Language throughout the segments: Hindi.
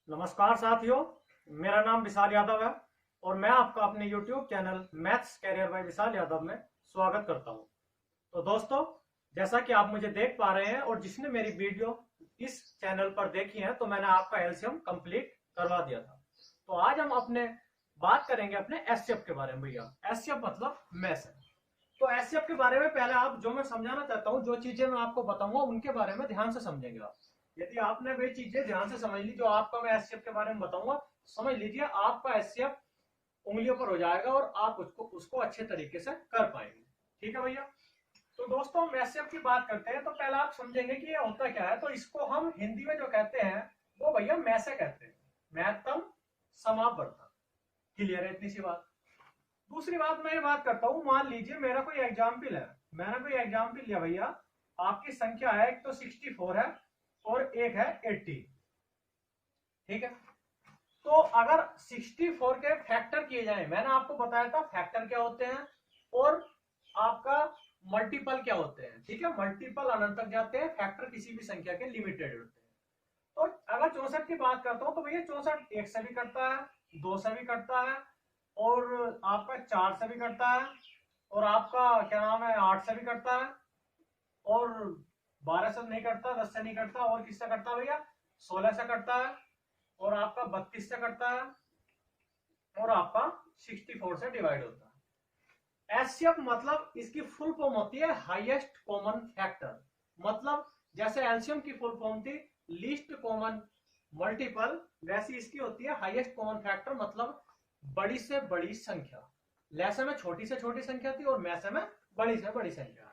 नमस्कार साथियों, मेरा नाम विशाल यादव है और मैं आपका अपने YouTube channel maths career by Vishal Yadav में स्वागत करता हूं। तो दोस्तों, जैसा कि आप मुझे देख पा रहे हैं और जिसने मेरी वीडियो इस चैनल पर देखी है तो मैंने आपका एलसीएम कंप्लीट करवा दिया था। तो आज हम अपने बात करेंगे अपने एचसीएफ के बारे में। भैया, एचसीएफ मतलब मैथ है। तो एचसीएफ के बारे में पहले आप जो मैं समझाना चाहता हूँ, जो चीजें मैं आपको बताऊंगा उनके बारे में ध्यान से समझेंगे आप। यदि आपने वे चीजें ध्यान से समझ ली जो आपका मैं एचसीएफ के बारे में बताऊंगा, समझ लीजिए आपका एचसीएफ उंगलियों पर हो जाएगा और आप उसको उसको अच्छे तरीके से कर पाएंगे। ठीक है भैया। तो दोस्तों, हम एचसीएफ की बात करते हैं तो पहले आप समझेंगे कि ये होता क्या है। तो इसको हम हिंदी में जो कहते हैं वो भैया मैसे कहते हैं, महत्तम समापवर्तन। क्लियर है इतनी सी बात। दूसरी बात मैं ये बात करता हूं, मान लीजिए मेरा कोई एग्जाम्पल है, मैंने कोई एग्जाम्पल लिया भैया। आपकी संख्या है, एक तो 64 है और एक है 80। ठीक है। तो अगर 64 के फैक्टर किए जाए, मैंने आपको बताया था फैक्टर क्या होते हैं और आपका मल्टीपल क्या होते हैं। ठीक है, मल्टीपल अनंत तक जाते हैं, फैक्टर किसी भी संख्या के लिमिटेड होते हैं। तो अगर 64 की बात करता हूं तो भैया 64 एक से भी करता है, दो से भी करता है और आपका 4 से भी करता है और आपका क्या नाम है 8 से भी करता है और 12 से नहीं करता, 10 से नहीं करता और किससे करता है भैया 16 से करता है और आपका 32 से करता है और आपका 64 से डिवाइड होता है। एचसीएफ मतलब इसकी फुल फॉर्म होती है हाईएस्ट कॉमन फैक्टर। मतलब जैसे एलसीएम की फुल फॉर्म थी लीस्ट कॉमन मल्टीपल, वैसी इसकी होती है हाईएस्ट कॉमन फैक्टर। मतलब बड़ी से बड़ी संख्या, लैसे में छोटी से छोटी संख्या थी और मैसे में बड़ी से बड़ी संख्या।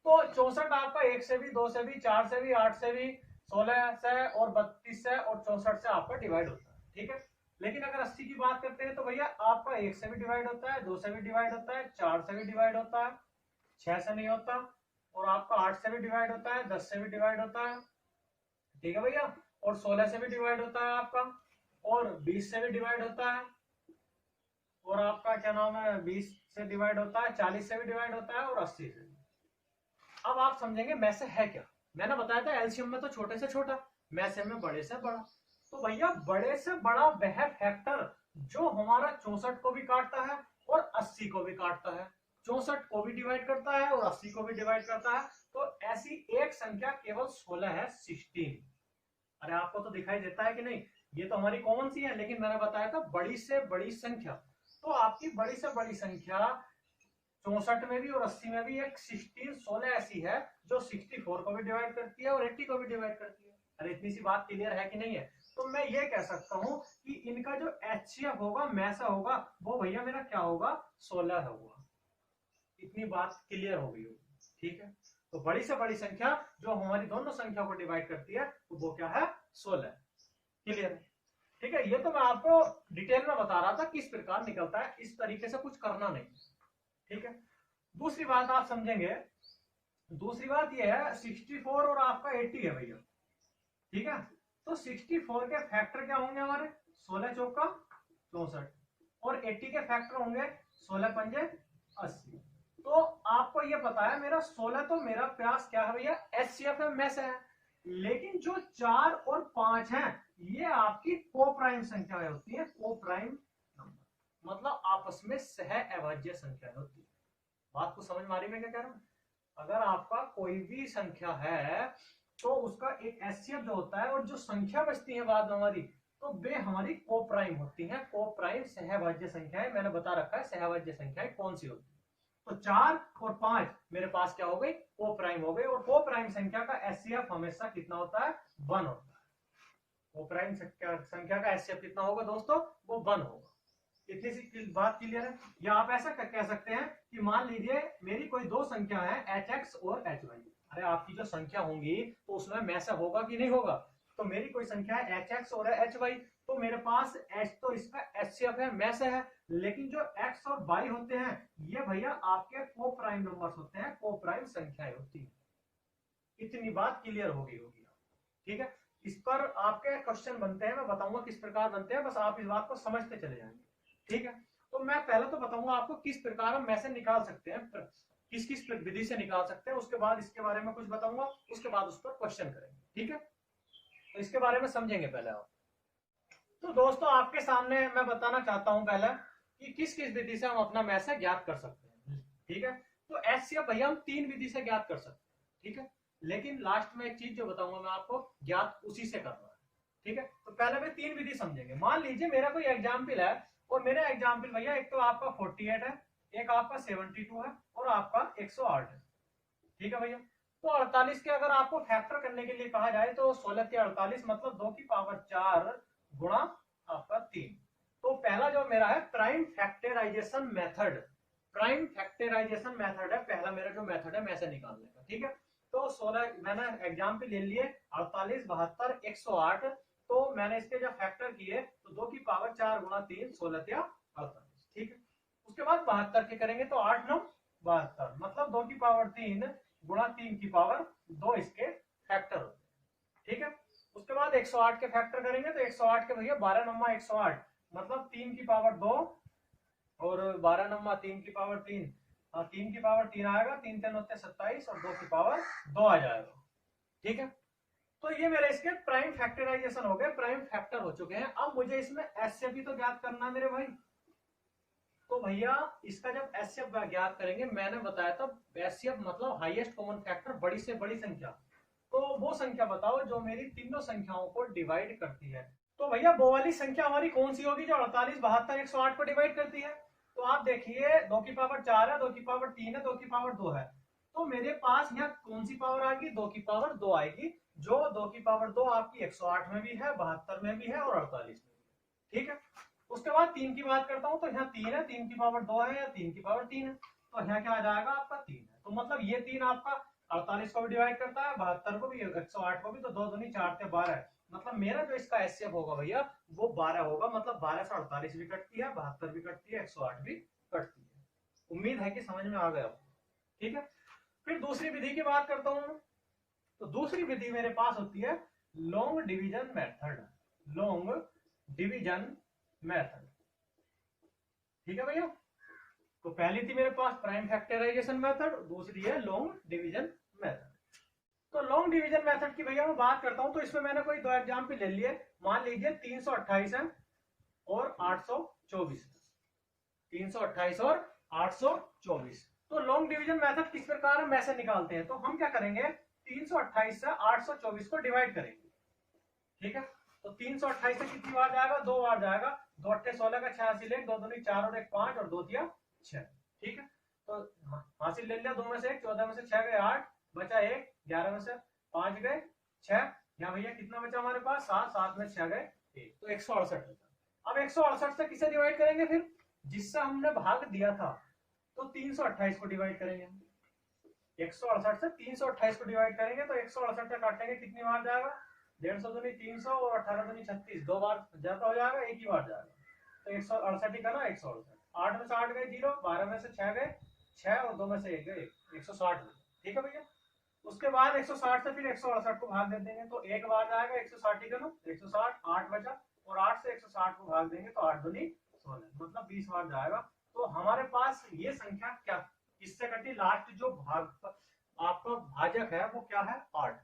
तो 64 आपका एक से भी, दो से भी, चार से भी, 8 से भी, 16 से और 32 से और 64 से आपका डिवाइड होता है। ठीक है। लेकिन अगर 80 की बात करते हैं तो भैया आपका एक से भी डिवाइड होता है, दो से भी डिवाइड होता है, चार से भी डिवाइड होता है, 6 से नहीं होता और आपका 8 से भी डिवाइड होता है, 10 से भी डिवाइड होता है। ठीक है भैया। और 16 से भी डिवाइड होता है आपका और 20 से भी डिवाइड होता है और आपका क्या नाम है 20 से डिवाइड होता है, 40 से भी डिवाइड होता है और 80 से। अब आप समझेंगे मैसे है क्या। मैंने बताया था एलसीएम में तो छोटे से छोटा, मैसे में बड़े से बड़ा। तो भैया बड़े से बड़ा वह फैक्टर जो हमारा 64 को भी काटता है और 80 को भी काटता है, 64 को भी डिवाइड करता है और 80 को भी डिवाइड करता है। तो ऐसी एक संख्या केवल 16 है, 16। अरे आपको तो दिखाई देता है कि नहीं, ये तो हमारी कॉमन सी है, लेकिन मैंने बताया था बड़ी से बड़ी संख्या। तो आपकी बड़ी से बड़ी संख्या 64 में भी और 80 में भी एक 16 ऐसी है जो 64 को भी डिवाइड करती है और 80 को भी डिवाइड करती है। अरे इतनी सी बात क्लियर है कि नहीं है। तो मैं ये कह सकता हूं कि इनका जो एचसीएफ होगा मैसा होगा वो भैया मेरा क्या होगा 16 होगा। इतनी बात क्लियर हो गई होगी। ठीक है। तो बड़ी से बड़ी संख्या जो हमारी दोनों संख्या को डिवाइड करती है तो वो क्या है 16। क्लियर है। ठीक है। ये तो मैं आपको डिटेल में बता रहा था किस प्रकार निकलता है, इस तरीके से कुछ करना नहीं। ठीक है। दूसरी बात आप समझेंगे, दूसरी बात ये है 64 और आपका 80 है भैया। ठीक है। तो 64 के फैक्टर क्या होंगे हमारे 16 चौका 64 और 80 के फैक्टर होंगे 16 पंजे 80। तो आपको ये पता है मेरा 16 तो मेरा प्रयास क्या है भैया एचसीएफ में से है। लेकिन जो 4 और 5 है ये आपकी को प्राइम संख्या होती है, को प्राइम नंबर। मतलब आपस में सह अभाज्य संख्या होती है। बात को समझ मारी मैं क्या कह रहा हूं। अगर आपका कोई भी संख्या है तो उसका एक एचसीएफ जो होता है और जो संख्या बचती है बाद में हमारी, तो वे हमारी को प्राइम होती है। को प्राइम सहभाज्य संख्या है, मैंने बता रखा है सहभाज्य संख्याएं कौन सी होती है। तो 4 और 5 मेरे पास क्या हो गई को प्राइम हो गई और को प्राइम संख्या का एचसीएफ हमेशा कितना होता है 1 होता है। को प्राइम संख्या का एचसीएफ कितना होगा दोस्तों, वो 1 होगा। इतनी सी बात क्लियर है। या आप ऐसा कह सकते हैं कि मान लीजिए मेरी कोई दो संख्या है एच एक्स और एच वाई। अरे आपकी जो संख्या होंगी तो उसमें मैसा होगा कि नहीं होगा। तो मेरी कोई संख्या है एच एक्स और एच वाई, तो मेरे पास एच तो इसका एचसीएफ है मैसा है। लेकिन जो एक्स और वाई होते हैं ये भैया आपके को प्राइम नंबर्स होते हैं, को प्राइम संख्याएं होती है। इतनी बात क्लियर होगी होगी। ठीक है। इस पर आपके क्वेश्चन बनते हैं, मैं बताऊंगा किस प्रकार बनते हैं, बस आप इस बात को समझते चले जाएंगे। ठीक है। तो मैं पहले तो बताऊंगा आपको किस प्रकार हम मैसेज निकाल सकते हैं, किस किस विधि से निकाल सकते हैं, उसके बाद इसके बारे में कुछ बताऊंगा, उसके बाद उस पर क्वेश्चन करेंगे। ठीक है। तो इसके बारे में समझेंगे पहले आप। तो दोस्तों आपके सामने मैं बताना चाहता हूं पहले कि किस किस विधि से हम अपना मैथ ज्ञात कर सकते हैं। ठीक है, तो एचसीएफ भैया हम 3 विधि से ज्ञात कर सकते हैं। ठीक है, लेकिन लास्ट में एक चीज जो बताऊंगा मैं आपको, ज्ञात उसी से करना है। ठीक है, तो पहले मैं 3 विधि समझेंगे। मान लीजिए मेरा कोई एग्जाम्पल है, और मेरा एग्जाम्पल भैया एक तो आपका 48 है, एक आपका 72 है, और आपका 108 है। ठीक है भैया, तो 48 के अगर आपको फैक्टर करने के लिए कहा जाए तो 16 के 48 मतलब 2 की पावर 4 गुणा आपका 3। तो पहला जो मेरा है prime factorization method, prime factorization method है पहला मेरा जो मेथड है मैसे निकालने का। ठीक है, तो 16 मैंने एग्जाम्पल ले लिए 48, 72, 108। तो मैंने इसके जब फैक्टर किए तो 2 की पावर 4 गुणा 3 16 या 48। ठीक है, उसके बाद 72 के करेंगे तो 8 9 72 मतलब 2 की पावर 3 गुणा 3 की पावर 2 इसके फैक्टर होते हैं। ठीक है, उसके बाद 108 के फैक्टर करेंगे तो 108 के भैया 12 नम्मा 108 मतलब 3 की पावर 2 और 12 नम्मा 3 की पावर 3, 3 की पावर 3 आएगा, 3 3 होते 27 और 2 की पावर 2 आ जाएगा। ठीक है, तो ये मेरे इसके प्राइम फैक्टराइजेशन हो गए, प्राइम फैक्टर हो चुके हैं। अब मुझे इसमें एचसीएफ भी तो ज्ञात करना है मेरे भाई। तो भैया इसका जब एचसीएफ ज्ञात करेंगे, मैंने बताया था एचसीएफ मतलब हाईएस्ट कॉमन फैक्टर, बड़ी से बड़ी संख्या। तो वो संख्या बताओ जो मेरी तीनों संख्याओं को डिवाइड करती है। तो भैया वो वाली संख्या हमारी कौन सी होगी जो 48, 72, 108 को डिवाइड करती है? तो आप देखिए 2 की पावर 4 है, 2 की पावर 3 है, 2 की पावर 2 है। तो मेरे पास यहाँ कौन सी पावर आएगी? 2 की पावर 2 आएगी, जो 2 की पावर 2 आपकी 108 में भी है, 72 में भी है और 48 में भी। ठीक है, उसके बाद 3 की बात करता हूं तो यहाँ 3 है, 3 की पावर 2 है या 3 की पावर 3 है, तो यहाँ क्या आ जाएगा आपका 3 है। तो मतलब ये 3 आपका 48 को भी डिवाइड करता है, 72 को भी, 108 को भी। तो 2 दूनी 4 से 12 मतलब मेरा जो इसका एचसीएफ होगा भैया वो 12 होगा। मतलब 12 से 48 भी कटती है, 72 भी कटती है, 108 भी कटती है। उम्मीद है कि समझ में आ गया। ठीक है, फिर दूसरी विधि की बात करता हूं। तो दूसरी विधि मेरे पास होती है long division method, long division method. ठीक है भैया, तो पहली थी मेरे पास प्राइम फैक्टराइजेशन मेथड, दूसरी है लॉन्ग डिवीजन मेथड। तो लॉन्ग डिवीजन मेथड की भैया मैं बात करता हूं तो इसमें मैंने कोई 2 एग्जाम्पल ले लिए। मान लीजिए 328 है और 824, 328 और 824। तो लॉन्ग डिवीजन मेथड किस प्रकार हम ऐसे निकालते हैं? तो हम क्या करेंगे, 328 से 824 को डिवाइड करेंगे। ठीक है, तो 328 से कितनी बार जाएगा? 2 बार जाएगा। 2 अट्ठे 16 का 86 ले, 2 दूनी 4 और 1 5 और 2 दिया 6। ठीक है, तो हासिल ले लिया, 2 में से 1, 14 में से 6 गए 8, बचा 1, 11 में से 5 गए 6, यहाँ भैया कितना बचा हमारे पास? 7, 7 में 6 गए 1, तो 168 बचा। अब 168 से किसे डिवाइड करेंगे? फिर जिससे हमने भाग दिया था, तो 328 को डिवाइड करेंगे। 168 से 328 को डिवाइड करेंगे तो 168 से काटेंगे, कितनी बार जाएगा? 150 दूनी 300 और 18 दूनी 36, 2 बार ज्यादा हो जाएगा, एक ही बार जाएगा। तो 168 ही करना, 168, 8 में से 8 गए 0, 12 में से 6 गए 6 और 2 में से 1 गए 160। ठीक है भैया, उसके बाद 160 से फिर 168 को भाग दे देंगे तो एक बार जाएगा, 160 ही करना, 160, 8 बचा, और 8 से 160 को भाग देंगे तो 8 दूनी 16 मतलब 20 बार जाएगा। तो हमारे पास ये संख्या क्या किससे कटी? लास्ट जो भाग आपका भाजक है वो क्या है? 8।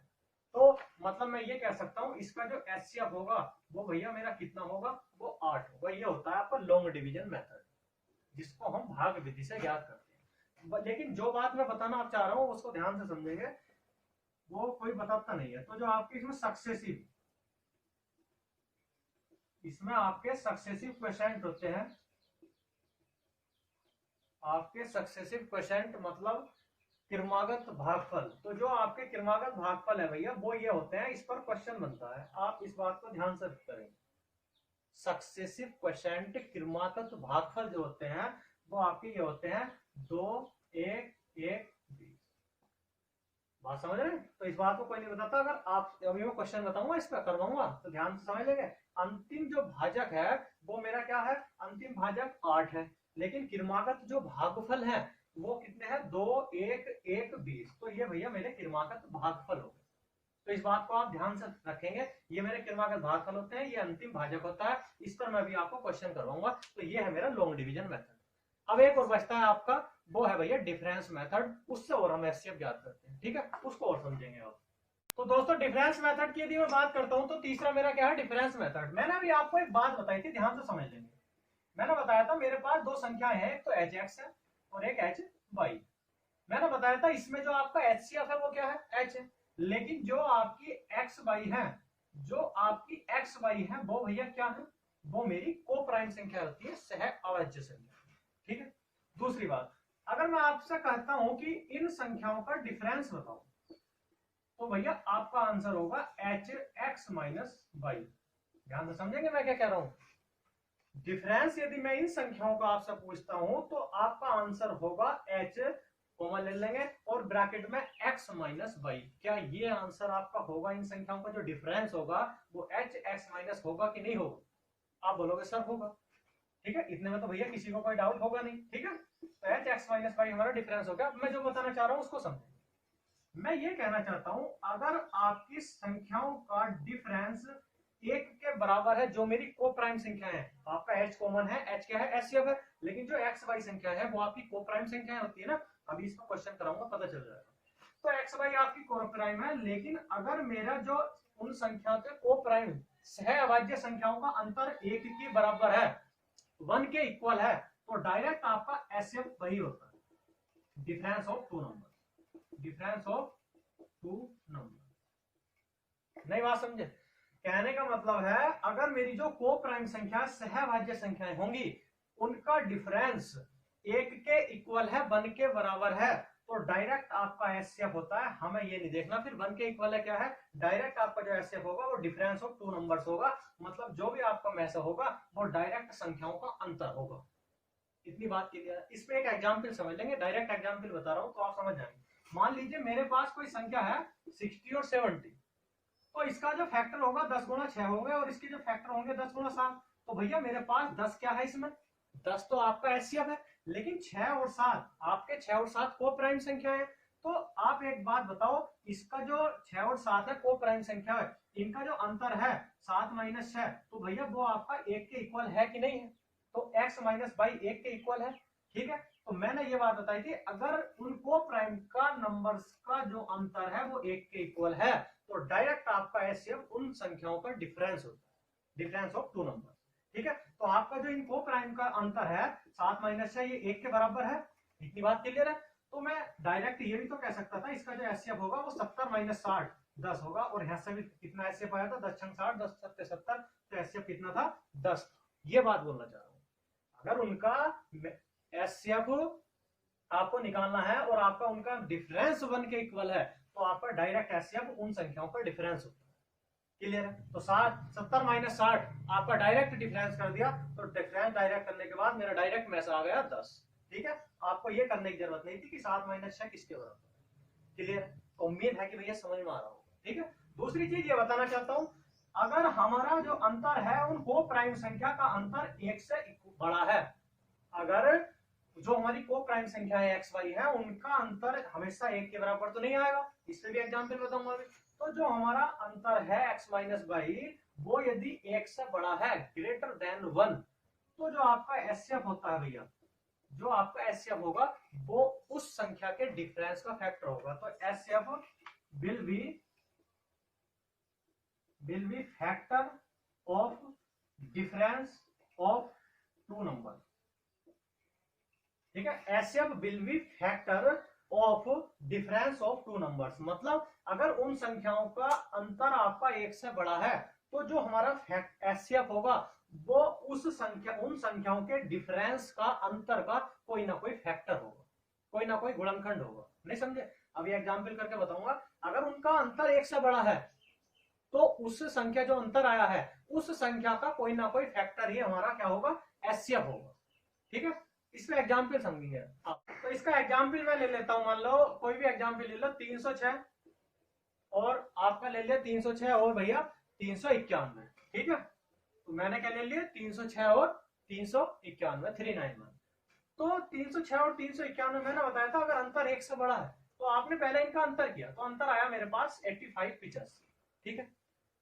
तो मतलब मैं ये कह सकता हूं इसका जो एचसीएफ होगा वो भैया मेरा कितना होगा? वो 8 होगा। ये होता है आपका लॉन्ग डिवीजन मेथड, जिसको हम भाग विधि से ज्ञात करते हैं। लेकिन जो बात मैं बताना आप चाह रहा हूं उसको ध्यान से समझेंगे, वो कोई बताता नहीं है। तो जो आपके इसमें सक्सेसिव, इसमें आपके सक्सेसिव क्वेश्चन होते हैं, आपके सक्सेसिव क्वेश्चन मतलब क्रमागत भागफल। तो जो आपके क्रमागत भागफल है भैया वो ये होते हैं, इस पर क्वेश्चन बनता है, आप इस बात को ध्यान से करें। सक्सेसिव क्वेश्चन क्रमागत भागफल जो होते हैं वो आपके ये होते हैं 2 1 1 20। बात समझ रहे हैं? तो इस बात को कोई नहीं बताता। अगर आप अभी मैं क्वेश्चन बताऊंगा इस पर करवाऊंगा तो ध्यान से समझ लेंगे। अंतिम जो भाजक है वो मेरा क्या है? अंतिम भाजक 8 है, लेकिन क्रमागत जो भागफल है वो कितने हैं? 2 1 1 20। तो ये भैया मेरे क्रमागत भागफल हो गए। तो इस बात को आप ध्यान से रखेंगे, ये मेरे क्रमागत भागफल होते हैं, ये अंतिम भाजक होता है। इस पर मैं भी आपको क्वेश्चन करवाऊंगा। तो ये है मेरा लॉन्ग डिवीजन मेथड। अब एक और बचता है आपका, वो है भैया डिफरेंस मेथड। उससे और हम एचसीएफ ज्ञात करते हैं। ठीक है, उसको और समझेंगे आप। तो दोस्तों डिफरेंस मेथड की यदि मैं बात करता हूं तो तीसरा मेरा क्या है, डिफरेंस मेथड। मैंने अभी आपको एक बात बताई थी, ध्यान से समझ लेंगे। मैंने बताया था मेरे पास दो संख्याएं हैं, एक तो एच एक्स है और एक एच वाई। मैंने बताया था इसमें जो आपका एचसीएफ है वो क्या है, एच है। लेकिन जो आपकी एक्स वाई है, जो आपकी एक्स वाई है वो भैया क्या है, वो मेरी को प्राइम संख्या होती है, सह अभाज्य संख्या। ठीक है। दूसरी बात, अगर मैं आपसे कहता हूं कि इन संख्याओं का डिफरेंस बताओ, तो भैया आपका आंसर होगा एच एक्स माइनस वाई। ध्यान से समझेंगे मैं क्या कह रहा हूं। डिफरेंस यदि मैं इन संख्याओं का आपसे पूछता हूं तो आपका आंसर होगा एच, कॉमन ले लेंगे और ब्रैकेट में x माइनस वाई। क्या ये आंसर आपका होगा, इन संख्याओं का जो डिफरेंस होगा वो एच एक्स माइनस होगा कि नहीं होगा? आप बोलोगे सर होगा। ठीक है, इतने में तो भैया किसी को कोई डाउट होगा नहीं। ठीक है, तो एच एक्स माइनस वाई हमारा डिफरेंस हो गया। मैं जो बताना चाह रहा हूं उसको समझें। मैं ये कहना चाहता हूं, अगर आपकी संख्याओं का डिफरेंस एक के बराबर है, जो मेरी को प्राइम संख्या है, आपका एच कॉमन है, एच क्या है, एचसीएफ है, लेकिन जो एक्स वाई संख्या है वो आपकी को प्राइम संख्या होती है ना। अभी इसका क्वेश्चन कराऊंगा, पता चल जाएगा। तो एक्स वाई आपकी को प्राइम है, लेकिन अगर मेरा जो उन संख्या के को प्राइम सह अभाज्य संख्याओं का अंतर एक के बराबर है, 1 के इक्वल है, तो डायरेक्ट आपका एचसीएफ वही होता है, difference of two number. Difference of two number. नई बात समझे? कहने का मतलब है, अगर मेरी जो को प्राइम संख्या सहभाज्य संख्याएं होंगी, उनका डिफरेंस एक के इक्वल है, 1 के बराबर है, तो डायरेक्ट आपका एचसीएफ होता है। हमें ये नहीं देखना फिर 1 के इक्वल है क्या है, डायरेक्ट आपका जो एचसीएफ होगा वो डिफरेंस ऑफ टू नंबर्स होगा। मतलब जो भी आपका मैच होगा वो डायरेक्ट संख्याओं का अंतर होगा। इतनी बात क्लियर है। इसमें एक एग्जाम्पल समझ लेंगे, डायरेक्ट एग्जाम्पल बता रहा हूं तो आप समझ जाएंगे। मान लीजिए मेरे पास कोई संख्या है 60 और 70, तो इसका जो फैक्टर होगा 10 गुना 6 होंगे और इसके जो फैक्टर होंगे 10 गुना 7। तो भैया मेरे पास 10 क्या है, इसमें 10 तो आपका एचसीएफ है, लेकिन 6 और 7 आपके 6 और 7 को प्राइम संख्या है। तो आप एक बात बताओ, इसका जो 6 और 7 है को प्राइम संख्या है, इनका जो अंतर है 7 माइनस 6, तो भैया वो आपका 1 के इक्वल है कि नहीं है? तो x माइनस वाई 1 के इक्वल है। ठीक है, तो मैंने ये बात बताई थी, अगर उनको प्राइम का नंबर्स का जो अंतर है वो 1 के इक्वल है, तो डायरेक्ट आपका एचसीएफ उन संख्याओं का डिफरेंस होता है, डिफरेंस ऑफ टू नंबर। ठीक है, तो आपका जो इनको प्राइम का अंतर है 7 माइनस 6, ये 1 के बराबर है। इतनी बात क्लियर है? तो मैं डायरेक्ट ये भी तो कह सकता था, इसका जो एचसीएफ होगा वो 70 माइनस 60 10 होगा, और यहाँ से भी कितना एचसीएफ आया था, 10 छंग 60, 10 सत्ते 70, तो एचसीएफ कितना था, 10। ये बात बोलना चाह रहा हूं। अगर उनका एचसीएफ आपको निकालना है और आपका उनका डिफरेंस 1 के इक्वल है, तो आपका डायरेक्ट एचसीएफ उन संख्याओं का डिफरेंस होता है। क्लियर है? तो 70 माइनस 60 आपका डायरेक्ट डिफरेंस कर दिया, तो डिफरेंस डायरेक्ट करने के बाद मेरा डायरेक्ट मैच आ गया 10। ठीक है, आपको ये करने की जरूरत नहीं थी कि 7 माइनस 6 किसके बराबर है। क्लियर है? तो उम्मीद है कि भैया समझ में आ रहा होगा। ठीक है, दूसरी चीज ये बताना चाहता हूं, अगर हमारा जो अंतर है उन को प्राइम संख्या का अंतर 1 से बड़ा है, अगर जो हमारी को प्राइम संख्या है एक्स वाई है, उनका अंतर हमेशा 1 के बराबर तो नहीं आएगा। इससे भी एग्जाम्पल बताऊंगा अभी। तो जो हमारा अंतर है x माइनस वाई, वो यदि 1 से बड़ा है, ग्रेटर देन 1, तो जो आपका एचसीएफ होता है भैया, जो आपका एचसीएफ होगा वो उस संख्या के डिफरेंस का फैक्टर होगा। तो HCF will be factor of difference of two number. ठीक है, HCF will be factor of difference of two numbers. मतलब अगर उन संख्याओं का अंतर आपका 1 से बड़ा है, तो जो हमारा एचसीएफ होगा वो उन संख्याओं के डिफरेंस का अंतर का कोई ना कोई फैक्टर होगा, कोई ना कोई गुणनखंड होगा। नहीं समझे? अभी एग्जाम्पल करके बताऊंगा। अगर उनका अंतर 1 से बड़ा है, तो उस संख्या जो अंतर आया है उस संख्या का कोई ना कोई फैक्टर ही हमारा क्या होगा, एचसीएफ होगा। ठीक है, इसमें एग्जाम्पल समझिए आप। तो इसका एग्जाम्पल मैं ले लेता हूं, मान लो कोई भी एग्जाम्पल ले लो, 306 और आपका ले लिया 306 और भैया 391। ठीक है, तो मैंने क्या ले लिया, 306 और 391, 391। तो 306 और 391 मैंने बताया था, अगर अंतर 1 से बड़ा है तो आपने पहले इनका अंतर किया, तो अंतर आया मेरे पास 85 85। ठीक है,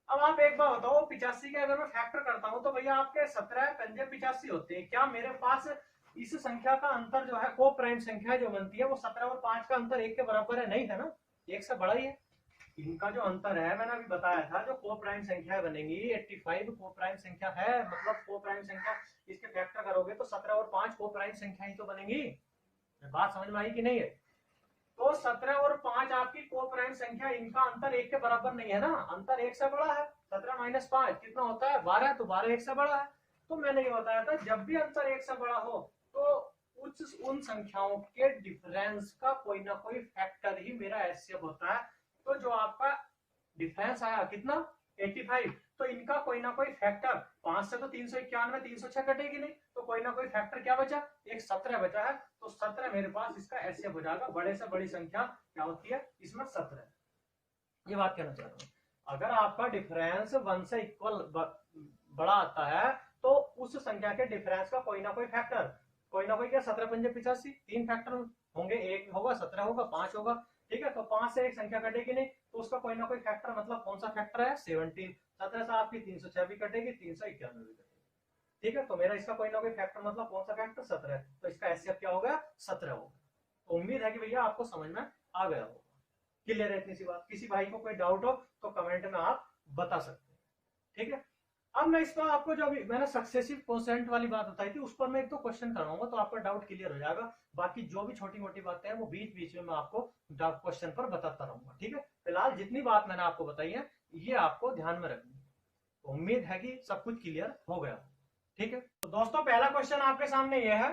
अब आप एक बार बताओ, 85 के अगर मैं फैक्टर करता हूं तो भैया आपके 17 पंजे 85 होते हैं। क्या मेरे पास इस संख्या का अंतर जो है, को प्राइम संख्या जो बनती है, वो 17 और 5 का अंतर 1 के बराबर है? नहीं है ना, 1 से बड़ा ही है। इनका जो अंतर है मैंने अभी बताया था, जो को प्राइम संख्या बनेंगी 85 को प्राइम संख्या है, मतलब को प्राइम संख्या इसके फैक्टर करोगे तो 17 और 5 को प्राइम संख्या ही तो बनेंगी। बात समझ में आई कि नहीं है? तो 17 और 5 आपकी को प्राइम संख्या, इनका अंतर 1 के बराबर नहीं है ना, अंतर 1 से बड़ा है। 17 माइनस 5 कितना होता है 12, तो 12 1 से बड़ा है। तो मैंने ये बताया था जब भी अंतर 1 से बड़ा हो तो उन संख्याओं के डिफरेंस का कोई ना कोई फैक्टर ही मेरा एचसीएफ होता है। तो जो आपका डिफरेंस आया कितना 85, तो इनका कोई ना कोई फैक्टर, 5 से तो 391 306 कटेगी नहीं, तो कोई ना कोई फैक्टर क्या बचा, एक 17 बचा है। तो 17 मेरे पास इसका एचसीएफ हो जाएगा। बड़े से बड़ी संख्या क्या होती है इसमें 17। ये बात कहना चाह रहा हूं, अगर आपका डिफरेंस 1 से इक्वल बड़ा आता है तो उस संख्या के डिफरेंस का कोई ना कोई फैक्टर, कोई ना कोई क्या 17 पंजे 85, 3 फैक्टर होंगे, 1 होगा 17 होगा 5 होगा, ठीक है। तो 5 से एक संख्या कटेगी नहीं तो उसका कोई ना कोई फैक्टर, मतलब कौन सा फैक्टर है 17। 17 से आपकी 306 भी कटेगी, 391 भी कटेगी, ठीक है। तो मेरा इसका कोई ना कोई फैक्टर, मतलब कौन सा फैक्टर 17 है, तो इसका एचसीएफ क्या होगा 17 होगा। तो उम्मीद है कि भैया आपको समझ में आ गया होगा। क्लियर है इतनी सी बात? किसी भाई को कोई डाउट हो तो कमेंट में आप बता सकते हैं, ठीक है। अब मैं इस पर आपको जो मैंने सक्सेसिव कोसेंट वाली बात बताई थी उस पर मैं एक तो क्वेश्चन करवाऊंगा तो आपका डाउट क्लियर हो जाएगा। बाकी जो भी छोटी मोटी बातें हैं वो बीच बीच में मैं आपको क्वेश्चन पर बताता रहूंगा, ठीक है। फिलहाल जितनी बात मैंने आपको बताई है ये आपको ध्यान में रखनी है। तो उम्मीद है कि सब कुछ क्लियर हो गया, ठीक है। तो दोस्तों पहला क्वेश्चन आपके सामने ये है।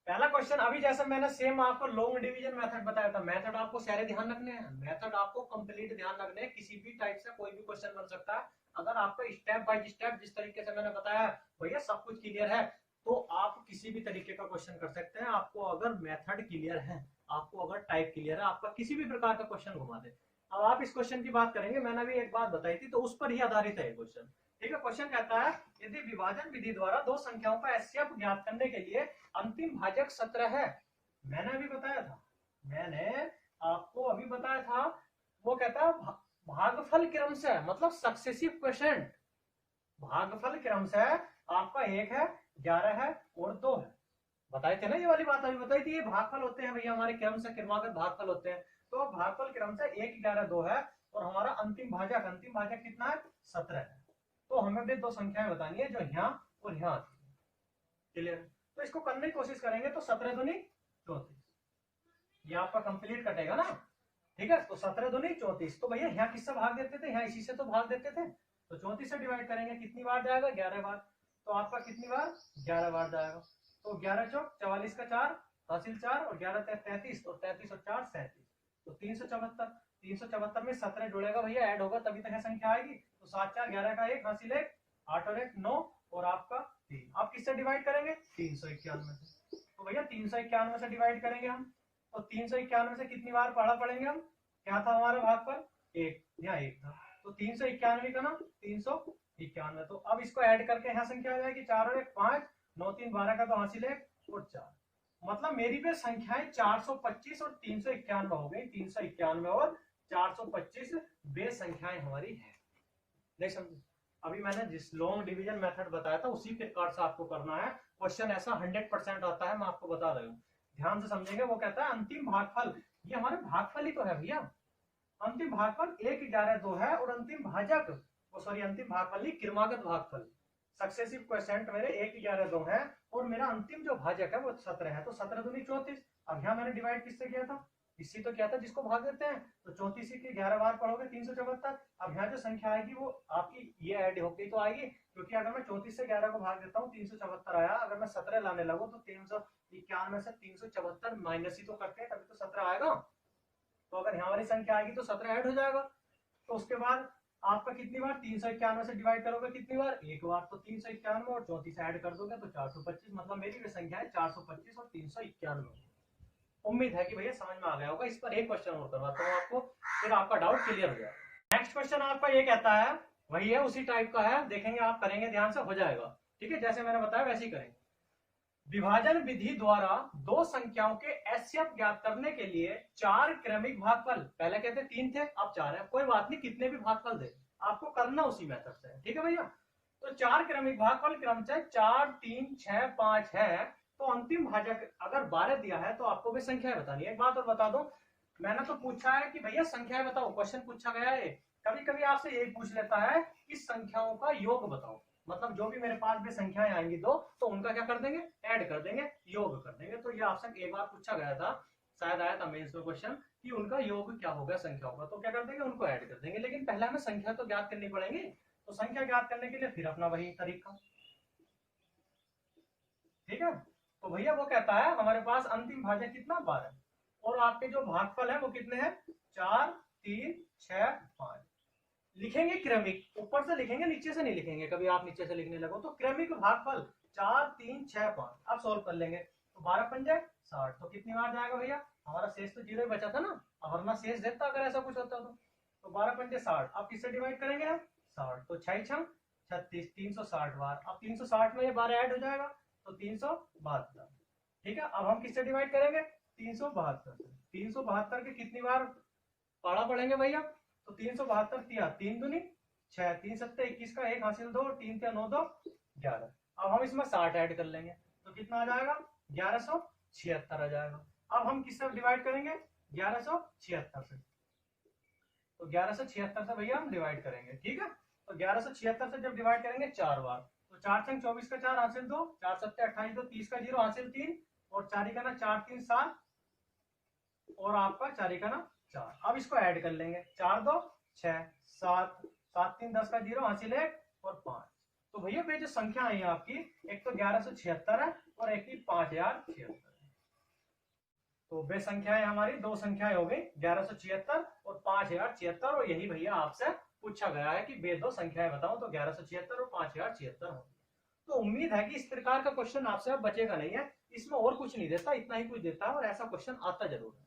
पहला क्वेश्चन, अभी जैसे मैंने सेम आपको लॉन्ग डिवीजन मेथड बताया था, मेथड आपको सारे ध्यान रखने हैं, मेथड आपको कंप्लीट ध्यान रखने हैं। किसी भी टाइप से कोई भी क्वेश्चन बन सकता है। अगर आपको स्टेप बाय स्टेप जिस तरीके से मैंने बताया भैया सब कुछ क्लियर है तो आप किसी भी तरीके का क्वेश्चन कर सकते हैं। आपको अगर मेथड क्लियर है, आपको अगर टाइप क्लियर है, आपका किसी भी प्रकार का क्वेश्चन घुमा दे। अब आप इस क्वेश्चन की बात करेंगे, मैंने अभी एक बात बताई थी तो उस पर ही आधारित है क्वेश्चन, ठीक है। क्वेश्चन कहता है यदि विभाजन विधि द्वारा दो संख्याओं का एचसीएफ ज्ञात करने के लिए अंतिम भाजक 17 है। मैंने अभी बताया था, मैंने आपको अभी बताया था, वो कहता है भागफल क्रम से, मतलब सक्सेसिव क्वेश्चन, भागफल क्रम से आपका 1 है 11 है और 2 है। बताए थे ना ये वाली बात अभी बताई थी, ये भागफल होते हैं भैया हमारे क्रम से, क्रमागत भागफल होते हैं। तो भागफल क्रम से 1 11 2 है और हमारा अंतिम भाजक कितना है 17 है। तो हमें भी दो संख्याएं बतानी है जो यहाँ और यहाँ आती है, क्लियर। तो इसको करने की कोशिश करेंगे तो 17 दूनी 34, ये आपका कंप्लीट कटेगा ना, ठीक है। तो 17 दूनी 34, तो भैया यहाँ किससे भाग देते थे, यहाँ इसी से तो भाग देते थे। तो 34 से डिवाइड करेंगे कितनी बार जाएगा 11 बार, तो आपका कितनी बार 11 बार जाएगा। तो 11 चौक 44 का 4 हासिल 4 और 11 33 और 33 और 4 37, तो 374। 374 में 17 जुड़ेगा भैया, ऐड होगा तभी तक संख्या आएगी। तो 7 4 11 का 1 हासिल 1, 8 और 1 9 और आपका 3। आप किससे डिवाइड करेंगे 391 से। तो भैया 391 से डिवाइड करेंगे हम, तो 391 से कितनी बार पढ़ा पड़ेंगे हम, क्या था हमारा भागफल 1, यहाँ 1 था, तो 391 का ना 391। तो अब इसको ऐड करके यहाँ संख्या आ जाएगी 4 और 1 5 9 3 12 का तो हासिल 1 और 4, मतलब मेरी पे संख्याएं 425 और 391 हो गई। 391 और 425 बे संख्याएं हमारी है, नहीं समझे। अभी मैंने जिस लॉन्ग डिवीजन मेथड बताया था उसी प्रकार से आपको करना है। क्वेश्चन ऐसा 100% आता है, मैं आपको बता रहा हूँ, ध्यान से समझेंगे। वो कहता है अंतिम भागफल, ये हमारे भागफल ही तो है भैया। अंतिम भागफल 1 11 2 है और अंतिम भाजक, सॉरी अंतिम भागफल नहीं क्रमागत भागफल, सक्सेसिव क्वोशिएंट मेरे 1 11 2 है और मेरा अंतिम जो भाजक है वो 17 है। तो 17 दूनी 34। अब यहाँ मैंने डिवाइड किससे किया था, इससे तो क्या था जिसको भाग देते हैं, तो 34 के 11 बार पढ़ोगे 374। अब यहाँ जो संख्या आएगी वो आपकी ये ऐड होगी तो आएगी, क्योंकि अगर मैं 34 से 11 को भाग देता हूँ 374 आया, अगर मैं 17 लाने लगू तो 391 में से 374 माइनस ही तो करते हैं तभी तो 17 आएगा। तो अगर यहाँ वाली संख्या आएगी तो 17 ऐड हो जाएगा। तो उसके बाद आपका कितनी बार 391 से डिवाइड करोगे कितनी बार, एक बार, तो 391 और 34 ऐड कर दोगे तो 425, मतलब मेरी भी संख्या है 425 और 391। उम्मीद है कि भैया समझ में आ गया होगा। इस पर एक क्वेश्चन और करवाता हूँ आपको, फिर आपका डाउट क्लियर हो जाएगा। नेक्स्ट क्वेश्चन आपका ये कहता है, वही है उसी टाइप का है, देखेंगे आप करेंगे ध्यान से हो जाएगा, ठीक है। जैसे मैंने बताया वैसे ही करेंगे। विभाजन विधि द्वारा दो संख्याओं के एचसीएफ ज्ञात करने के लिए 4 क्रमिक भागफल, पहले कहते 3 थे अब 4 है, कोई बात नहीं, कितने भी भागफल दे आपको करना उसी मेथड से, ठीक है भैया। तो 4 क्रमिक भागफल क्रम से 4 3 6 5 है, तो अंतिम भाजक अगर 12 दिया है तो आपको भी संख्या बतानी है। एक बात और बता दो, मैंने तो पूछा है कि भैया संख्याएं बताओ, क्वेश्चन पूछा गया है। कभी कभी आपसे यही पूछ लेता है कि संख्याओं का योग बताओ, मतलब जो भी मेरे पास भी संख्याएं आएंगी दो, तो उनका क्या कर देंगे, ऐड कर देंगे, योग कर देंगे। तो ये आपसे एक बार पूछा गया था, शायद आया था मेंस में क्वेश्चन, कि उनका योग क्या होगा संख्याओं का, तो क्या कर देंगे, उनको ऐड कर देंगे। लेकिन पहले हमें संख्या तो ज्ञात करनी पड़ेगी। तो संख्या ज्ञात करने के लिए फिर अपना वही तरीका, ठीक है। तो भैया वो कहता है हमारे पास अंतिम भाजक कितना, 12, और आपके जो भागफल है वो कितने हैं, 4, 3, 6, 5। लिखेंगे क्रमिक, ऊपर से लिखेंगे, नीचे से नहीं लिखेंगे। कभी आप नीचे से लिखने लगो तो क्रमिक भागफल 4, 3, 6, 5। अब सोल्व कर लेंगे। तो 12 पंजे 60, तो कितनी बार जाएगा भैया, हमारा शेष तो जीरो ही बचा था ना, अब वरना शेष देता अगर ऐसा कुछ होता तो 12 पंजे 60। अब किससे डिवाइड करेंगे हम, 60, तो 6 6 36, 360 बार। अब 360 में ये 12 ऐड हो जाएगा, तो 372। ठीक है, अब हम किससे डिवाइड करेंगे, 372 से। 372 के कितनी बार पाड़ा पढ़ेंगे भैया, तो 372 तिया 3 दूनी 6, 3 सत्ते 21 का 1 हासिल 2, 3 तिया 9 2 11। अब हम इसमें 60 ऐड कर लेंगे, तो कितना आ जाएगा, 1176 आ जाएगा। अब हम किससे डिवाइड करेंगे, 1176 से। तो 1176 से भैया हम डिवाइड करेंगे, ठीक है। तो 1176 से जब डिवाइड करेंगे 4 बार, तो 4 छंग 24 का 4 हासिल 2, 4 सत्ते 28 2, 30 का 0 हासिल 3, और 4 का ना 4 3 7, और आपका 4 का ना 4। अब इसको ऐड कर लेंगे, 4 2 6 7, 7 3 10 का 0 हासिल 1 और 5। तो भैया ये जो संख्या है आपकी, एक तो 1176 है और एक की 5076 है। तो वे संख्याएं हमारी दो संख्याएं हो गई, 1176 और 5076। और यही भैया आपसे पूछा गया है कि वे दो संख्याएं बताओ, तो 1176 और 5076 होगी। तो उम्मीद है कि इस प्रकार का क्वेश्चन आपसे अब बचेगा नहीं है, इसमें और कुछ नहीं देता, इतना ही कुछ देता है, और ऐसा क्वेश्चन आता जरूर है।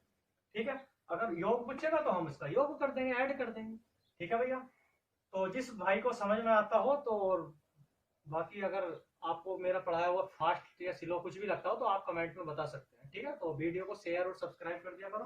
ठीक है, अगर योग पूछेगा तो हम इसका योग कर देंगे, ऐड कर देंगे। ठीक है भैया, तो जिस भाई को समझ में आता हो तो, और बाकी अगर आपको मेरा पढ़ाया हुआ फास्ट या स्लो कुछ भी लगता हो तो आप कमेंट में बता सकते हैं। ठीक है, तो वीडियो को शेयर और सब्सक्राइब कर दिया करो।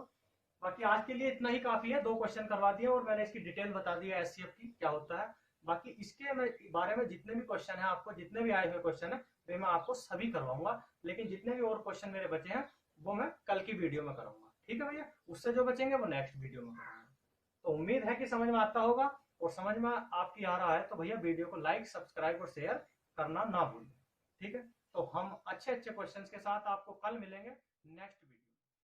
बाकी आज के लिए इतना ही काफी है, 2 क्वेश्चन करवा दिए और मैंने इसकी डिटेल बता दी है एचसीएफ की क्या होता है। बाकी इसके बारे में जितने भी क्वेश्चन है, आपको जितने भी आए हुए क्वेश्चन है वे मैं आपको सभी करवाऊंगा, लेकिन जितने भी और क्वेश्चन मेरे बचे हैं वो मैं कल की वीडियो में कराऊंगा। ठीक है भैया, उससे जो बचेंगे वो नेक्स्ट वीडियो में कराऊंगा। तो उम्मीद है कि समझ में आता होगा, और समझ में आपकी आ रहा है तो भैया वीडियो को लाइक सब्सक्राइब और शेयर करना ना भूलें। ठीक है, तो हम अच्छे अच्छे क्वेश्चंस के साथ आपको कल मिलेंगे नेक्स्ट वीडियो।